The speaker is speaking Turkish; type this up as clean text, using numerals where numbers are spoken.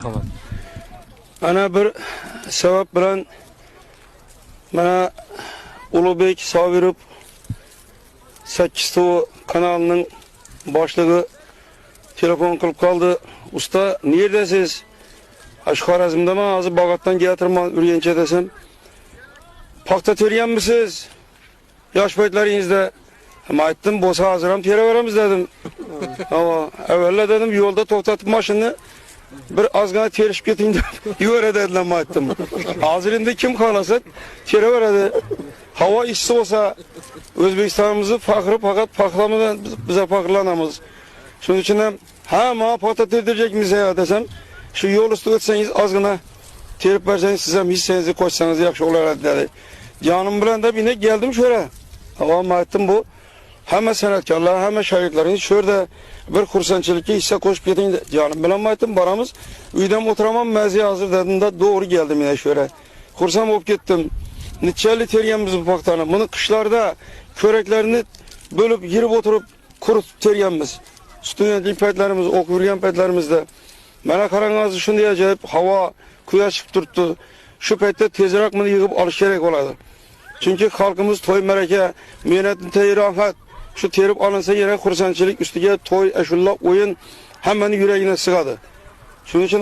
Tamam. Ana bir sebep bilen bana Ulubek Savirov 8 kanalının başlığı telefon kılıp kaldı. Usta neredesiz? Xorazmda mı? Azı Bağat'tan getirman Ürgenç'e desem. Pakta teriyen misiniz? Yaş boyutlerinizde. Ama ettim, bosa hazıram tere veremiz dedim. Ama evvela dedim, yolda toktatıp maşını bir azgana terişip getin de yöre dediler ma ettim. Hazırında kim kalasın? Tere veredi. Hava işsi olsa Özbekistan'ımızı fakırı fakat paklamadan bize fakırlanamız. Şunun için ha ma pakta terdirecek miyiz ya desem. Şu yol üstü etseniz azgına terip verseniz size hissenizi koşsanız yakşı olur dedi. Canım bilen de bine geldim şöyle. Ama ettim bu. Hemen sanatkarlar, hemen şairlerin şöyle bir kursançılıkta hisse koşup gidin canım bilen ettim baramız. Üydem oturamam mezi hazır dedim de doğru geldim yine şöyle. Kursam olup gittim. Nitçeli teriyemiz bu paktanı. Bunu kışlarda köreklerini bölüp girip oturup kurutup teriyemiz. Stüdent petlerimiz, okuyurgen petlerimizde. Bana karanlığı şunu diyecek, hava kuya çıkıp tuttu. Şu pette tezrak mı yığıp alış gerek oladı. Çünkü halkımız toy mereke, mühennetin teyri afet. Şu terip alınsa yine kursançılık üstüge toy, eşullah, oyun hemen yüreğine sıkadı. Şunun için